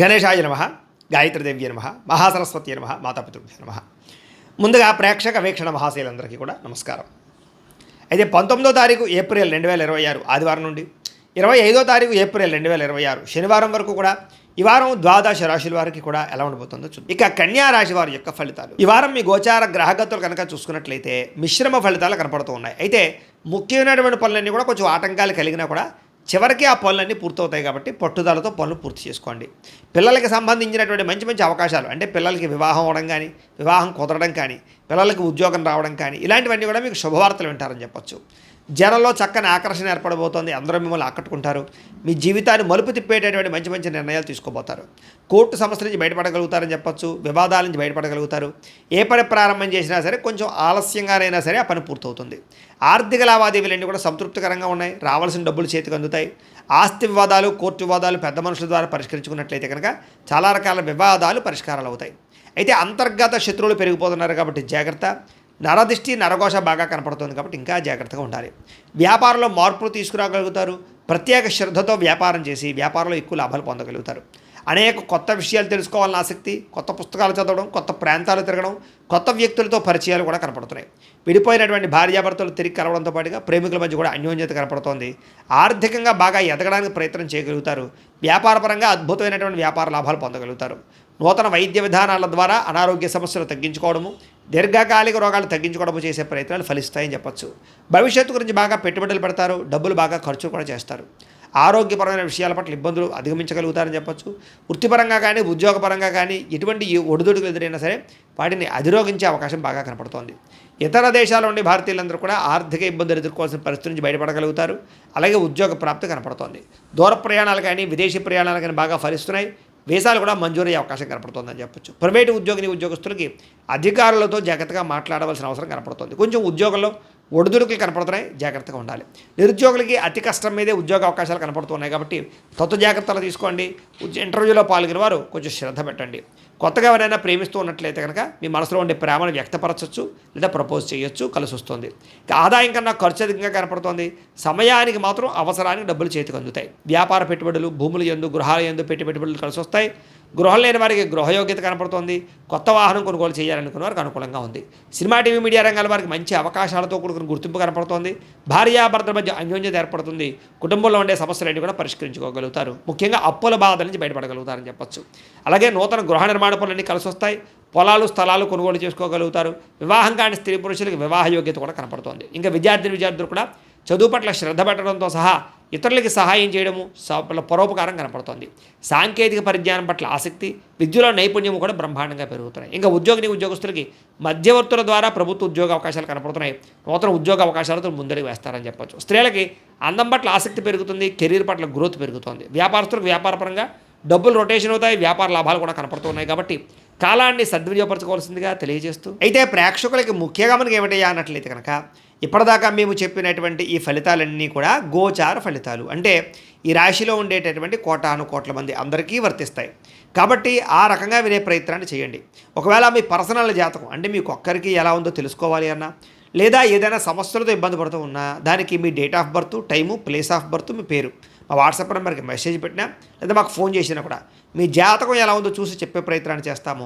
గణేశాయ నమ, గాయత్రీదేవ్య నమ, మహాసరస్వతి నమ, మాతాపితృభ్య నమ. ముందుగా ప్రేక్షక వీక్షణ మహాశయులందరికీ కూడా నమస్కారం. అయితే 19వ తారీఖు ఏప్రిల్ 2026 ఆదివారం నుండి 25వ తారీఖు ఏప్రిల్ 2026 శనివారం వరకు కూడా ఈ వారం ద్వాదశ రాశుల వారికి కూడా ఎలా ఉండబోతుందో చూద్దాం. ఇక కన్యా రాశి వారి యొక్క ఫలితాలు. ఈ వారం మీ గోచార గ్రహగతులు కనుక చూసుకున్నట్లయితే మిశ్రమ ఫలితాలు కనపడుతూ ఉన్నాయి. అయితే ముఖ్యమైనటువంటి పనులన్నీ కూడా కొంచెం ఆటంకాలు కలిగినా కూడా చివరికి ఆ పనులన్నీ పూర్తవుతాయి కాబట్టి పట్టుదలతో పనులు పూర్తి చేసుకోండి. పిల్లలకి సంబంధించినటువంటి మంచి మంచి అవకాశాలు, అంటే పిల్లలకి వివాహం అవడం కానీ, వివాహం కుదరడం కానీ, పిల్లలకి ఉద్యోగం రావడం కానీ, ఇలాంటివన్నీ కూడా మీకు శుభవార్తలు వింటారని చెప్పొచ్చు. జనంలో చక్కని ఆకర్షణ ఏర్పడబోతోంది. అందరూ మిమ్మల్ని ఆకట్టుకుంటారు. మీ జీవితాన్ని మలుపు తిప్పేటటువంటి మంచి మంచి నిర్ణయాలు తీసుకోబోతారు. కోర్టు సమస్యల నుంచి బయటపడగలుగుతారని చెప్పొచ్చు. వివాదాల నుంచి బయటపడగలుగుతారు. ఏ పని ప్రారంభం చేసినా సరే కొంచెం ఆలస్యంగానైనా సరే ఆ పని పూర్తవుతుంది. ఆర్థిక లావాదేవీలన్నీ కూడా సంతృప్తికరంగా ఉన్నాయి. రావాల్సిన డబ్బులు చేతికి అందుతాయి. ఆస్తి వివాదాలు, కోర్టు వివాదాలు పెద్ద మనుషుల ద్వారా పరిష్కరించుకున్నట్లయితే కనుక చాలా రకాల వివాదాలు పరిష్కారాలు అవుతాయి. అయితే అంతర్గత శత్రువులు పెరిగిపోతున్నారు కాబట్టి జాగ్రత్త. నరదిష్టి నరఘోష బాగా కనపడుతుంది కాబట్టి ఇంకా జాగ్రత్తగా ఉండాలి. వ్యాపారంలో మార్పులు తీసుకురాగలుగుతారు. ప్రత్యేక శ్రద్ధతో వ్యాపారం చేసి వ్యాపారంలో ఎక్కువ లాభాలు పొందగలుగుతారు. అనేక కొత్త విషయాలు తెలుసుకోవాలని ఆసక్తి, కొత్త పుస్తకాలు చదవడం, కొత్త ప్రాంతాలు తిరగడం, కొత్త వ్యక్తులతో పరిచయాలు కూడా కనపడుతున్నాయి. విడిపోయినటువంటి భార్యాభర్తలు తిరిగి కలవడంతో పాటుగా ప్రేమికుల మధ్య కూడా అన్యోన్యత కనపడుతోంది. ఆర్థికంగా బాగా ఎదగడానికి ప్రయత్నం చేయగలుగుతారు. వ్యాపారపరంగా అద్భుతమైనటువంటి వ్యాపార లాభాలు పొందగలుగుతారు. నూతన వైద్య విధానాల ద్వారా అనారోగ్య సమస్యలు తగ్గించుకోవడము, దీర్ఘకాలిక రోగాలు తగ్గించుకోవడము చేసే ప్రయత్నాలు ఫలిస్తాయని చెప్పొచ్చు. భవిష్యత్తు గురించి బాగా పెట్టుబడులు పెడతారు. డబ్బులు బాగా ఖర్చు కూడా చేస్తారు. ఆరోగ్యపరమైన విషయాల పట్ల ఇబ్బందులు అధిగమించగలుగుతారని చెప్పొచ్చు. వృత్తిపరంగా కానీ ఉద్యోగపరంగా కానీ ఎటువంటి ఒడిదుడుకులు ఎదురైనా సరే వాటిని అధిరోగించే అవకాశం బాగా కనపడుతోంది. ఇతర దేశాల నుండి భారతీయులందరూ కూడా ఆర్థిక ఇబ్బందులు ఎదుర్కోవాల్సిన పరిస్థితి నుంచి బయటపడగలుగుతారు. అలాగే ఉద్యోగ ప్రాప్తి కనపడుతోంది. దూర ప్రయాణాలు కానీ విదేశీ ప్రయాణాలు కానీ బాగా ఫలిస్తున్నాయి. వీసాలు కూడా మంజూరయ్యే అవకాశం కనపడుతుందని చెప్పొచ్చు. ప్రైవేటు ఉద్యోగస్తులకి అధికారులతో జాగ్రత్తగా మాట్లాడవలసిన అవసరం కనపడుతుంది. కొంచెం ఉద్యోగంలో ఒడిదుడుకులు కనపడుతున్నాయి, జాగ్రత్తగా ఉండాలి. నిరుద్యోగులకి అతి కష్టం మీదే ఉద్యోగ అవకాశాలు కనపడుతున్నాయి కాబట్టి తత్వ జాగ్రత్తలు తీసుకోండి. ఇంటర్వ్యూలో పాల్గొనే వారు కొంచెం శ్రద్ధ పెట్టండి. కొత్తగా ఎవరైనా ప్రేమిస్తూ ఉన్నట్లయితే కనుక మీ మనసులో ఉండే ప్రేమను వ్యక్తపరచవచ్చు లేదా ప్రపోజ్ చేయొచ్చు, కలిసి వస్తుంది. ఆదాయం కన్నా ఖర్చు అధికంగా కనపడుతోంది. సమయానికి మాత్రం అవసరానికి డబ్బులు చేతికి అందుతాయి. వ్యాపార పెట్టుబడులు, భూములు యందు, గృహాల యందు పెట్టుబడులు కలిసి వస్తాయి. గృహం లేని వారికి గృహయోగ్యత కనపడుతోంది. కొత్త వాహనం కొనుగోలు చేయాలనుకున్న వారికి అనుకూలంగా ఉంది. సినిమా, టీవీ, మీడియా రంగాల వారికి మంచి అవకాశాలతో కూడుకున్న గుర్తింపు కనపడుతోంది. భార్యాభర్తల మధ్య అన్యోన్యత ఏర్పడుతుంది. కుటుంబంలో ఉండే సమస్యలన్నీ కూడా పరిష్కరించుకోగలుగుతారు. ముఖ్యంగా అప్పుల బాధల నుంచి బయటపడగలుగుతారని చెప్పొచ్చు. అలాగే నూతన గృహ నిర్మాణ పనులన్నీ కలిసి వస్తాయి. పొలాలు, స్థలాలు కొనుగోలు చేసుకోగలుగుతారు. వివాహం కాని స్త్రీ పురుషులకు వివాహ యోగ్యత కూడా కనపడుతోంది. ఇంకా విద్యార్థులు కూడా చదువు పట్ల శ్రద్ధ పెట్టడంతో సహా ఇతరులకి సహాయం చేయడము, పరోపకారం కనపడుతుంది. సాంకేతిక పరిజ్ఞానం పట్ల ఆసక్తి, విద్యలో నైపుణ్యం కూడా బ్రహ్మాండంగా పెరుగుతున్నాయి. ఇంకా ఉద్యోగస్తులకి మధ్యవర్తుల ద్వారా ప్రభుత్వ ఉద్యోగ అవకాశాలు కనపడుతున్నాయి. నూతన ఉద్యోగ అవకాశాలతో ముందడుగు వేస్తారని చెప్పొచ్చు. స్త్రీలకి అందం పట్ల ఆసక్తి పెరుగుతుంది. కెరీర్ పట్ల గ్రోత్ పెరుగుతుంది. వ్యాపారస్తులకు వ్యాపారపరంగా డబ్బులు రొటేషన్ అవుతాయి. వ్యాపార లాభాలు కూడా కనపడుతున్నాయి కాబట్టి కాలాన్ని సద్వినియోగపరచుకోవాల్సిందిగా తెలియజేస్తూ, అయితే ప్రేక్షకులకి ముఖ్యంగా మనకి ఏమిటయ్యా అన్నట్లయితే కనుక ఇప్పటిదాకా మేము చెప్పినటువంటి ఈ ఫలితాలన్నీ కూడా గోచార ఫలితాలు, అంటే ఈ రాశిలో ఉండేటటువంటి కోటాను కోట్ల మంది అందరికీ వర్తిస్తాయి. కాబట్టి ఆ రకంగా వినే ప్రయత్నాన్ని చేయండి. ఒకవేళ మీ పర్సనల్ జాతకం, అంటే మీకు ఒక్కరికి ఎలా ఉందో తెలుసుకోవాలి అన్నా, లేదా ఏదైనా సమస్యలతో ఇబ్బంది పడుతూ ఉన్నా దానికి మీ date of birth, time, place of birth, మీ పేరు మా వాట్సాప్ నెంబర్కి మెసేజ్ పెట్టినా లేదా మాకు ఫోన్ చేసినా కూడా మీ జాతకం ఎలా ఉందో చూసి చెప్పే ప్రయత్నాన్ని చేస్తాము.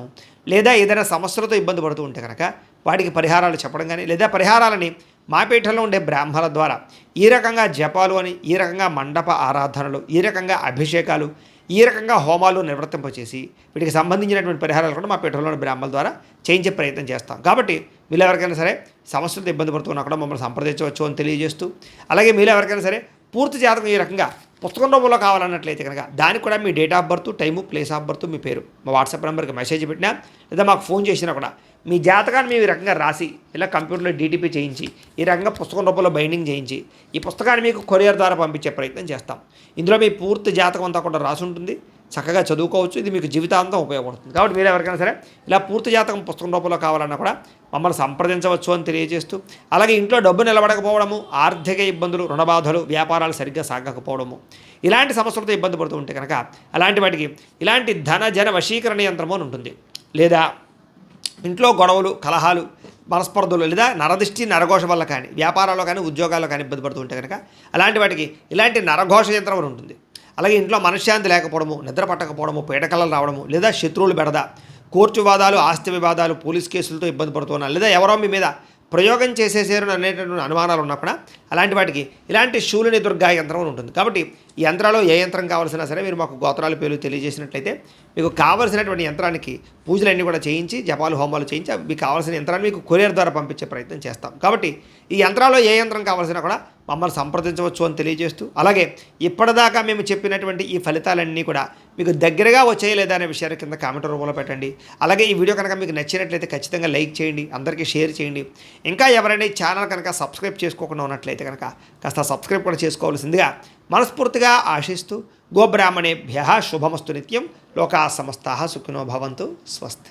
లేదా ఏదైనా సమస్యలతో ఇబ్బంది పడుతూ ఉంటే కనుక వాటికి పరిహారాలు చెప్పడం కానీ, లేదా పరిహారాలని మా పీఠంలో ఉండే బ్రాహ్మణుల ద్వారా ఈ రకంగా జపాలు అని, ఈ రకంగా మండప ఆరాధనలు, ఈ రకంగా అభిషేకాలు, ఈ రకంగా హోమాలు నిర్వర్తింపచేసి వీటికి సంబంధించినటువంటి పరిహారాలు కూడా మా పీఠంలోని బ్రాహ్మణుల ద్వారా చేయించే ప్రయత్నం చేస్తాం. కాబట్టి మీరు ఎవరికైనా సరే సమస్యలతో ఇబ్బంది పడుతున్నా కూడా మమ్మల్ని సంప్రదించవచ్చు అని తెలియజేస్తూ, అలాగే మీరు ఎవరికైనా సరే పూర్తి జాతకం ఈ రకంగా పుస్తకం రూపంలో కావాలన్నట్లయితే కనుక దానికి కూడా మీ date of birth, time, place of birth, మీ పేరు మా వాట్సాప్ నెంబర్కి మెసేజ్ పెట్టినా లేదా మాకు ఫోన్ చేసినా కూడా మీ జాతకాన్ని మేము ఈ రకంగా రాసి ఇలా కంప్యూటర్లో డీటీపీ చేయించి ఈ రకంగా పుస్తకం రూపంలో బైండింగ్ చేయించి ఈ పుస్తకాన్ని మీకు కొరియర్ ద్వారా పంపించే ప్రయత్నం చేస్తాం. ఇందులో మీ పూర్తి జాతకం అంతా కూడా రాసి ఉంటుంది. చక్కగా చదువుకోవచ్చు. ఇది మీకు జీవితాంతం ఉపయోగపడుతుంది. కాబట్టి మీరు ఎవరికైనా సరే ఇలా పూర్తి జాతకం పుస్తకం రూపంలో కావాలన్నా కూడా మమ్మల్ని సంప్రదించవచ్చు అని తెలియజేస్తూ, అలాగే ఇంట్లో డబ్బు నిలబడకపోవడము, ఆర్థిక ఇబ్బందులు, రుణబాధలు, వ్యాపారాలు సరిగ్గా సాగకపోవడము, ఇలాంటి సమస్యలతో ఇబ్బంది పడుతూ ఉంటే కనుక అలాంటి వాటికి ఇలాంటి ధన జన వశీకరణ యంత్రము అని ఉంటుంది. లేదా ఇంట్లో గొడవలు, కలహాలు, మనస్పర్ధలు లేదా నరదిష్టి నరఘోష వల్ల కానీ వ్యాపారాల్లో కానీ ఉద్యోగాల్లో కానీ ఇబ్బంది పడుతూ ఉంటే కనుక అలాంటి వాటికి ఇలాంటి నరఘోష యంత్రం ఉంటుంది. అలాగే ఇంట్లో మనశ్శాంతి లేకపోవడము, నిద్ర పట్టకపోవడము, పీడకలలు రావడము, లేదా శత్రువులు బెడద, కోర్టు వివాదాలు, ఆస్తి వివాదాలు, పోలీస్ కేసులతో ఇబ్బంది పడుతున్నారు, లేదా ఎవరో మీ మీద ప్రయోగం చేసేసారు అనేటటువంటి అనుమానాలు ఉన్నా కూడా అలాంటి వాటికి ఇలాంటి శూలిని దుర్గా యంత్రం అని ఉంటుంది. కాబట్టి ఈ యంత్రాల్లో ఏ యంత్రం కావాల్సినా సరే మీరు మాకు గోత్రాల పేర్లు తెలియజేసినట్లయితే మీకు కావాల్సినటువంటి యంత్రానికి పూజలన్నీ కూడా చేయించి, జపాలు హోమాలు చేయించి మీకు కావాల్సిన యంత్రాన్ని మీకు కొరియర్ ద్వారా పంపించే ప్రయత్నం చేస్తాం. కాబట్టి ఈ యంత్రాల్లో ఏ యంత్రం కావాల్సినా కూడా మమ్మల్ని సంప్రదించవచ్చు అని తెలియజేస్తూ, అలాగే ఇప్పటిదాకా మేము చెప్పినటువంటి ఈ ఫలితాలన్నీ కూడా మీకు దగ్గరగా వచ్చాయి లేదా అనే విషయాన్ని కింద కామెంట్ రూపంలో పెట్టండి. అలాగే ఈ వీడియో కనుక మీకు నచ్చినట్లయితే ఖచ్చితంగా లైక్ చేయండి, అందరికీ షేర్ చేయండి. ఇంకా ఎవరైనా ఈ ఛానల్ కనుక సబ్స్క్రైబ్ చేసుకోకుండా ఉన్నట్లయితే కనుక కాస్త సబ్స్క్రైబ్ కూడా చేసుకోవాల్సిందిగా మనస్ఫూర్తిగా ఆశిస్తూ, గోబ్రాహ్మణేభ్యః శుభమస్తు నిత్యం, లోకా సమస్తాః సుఖినో భవంతు, స్వస్తి.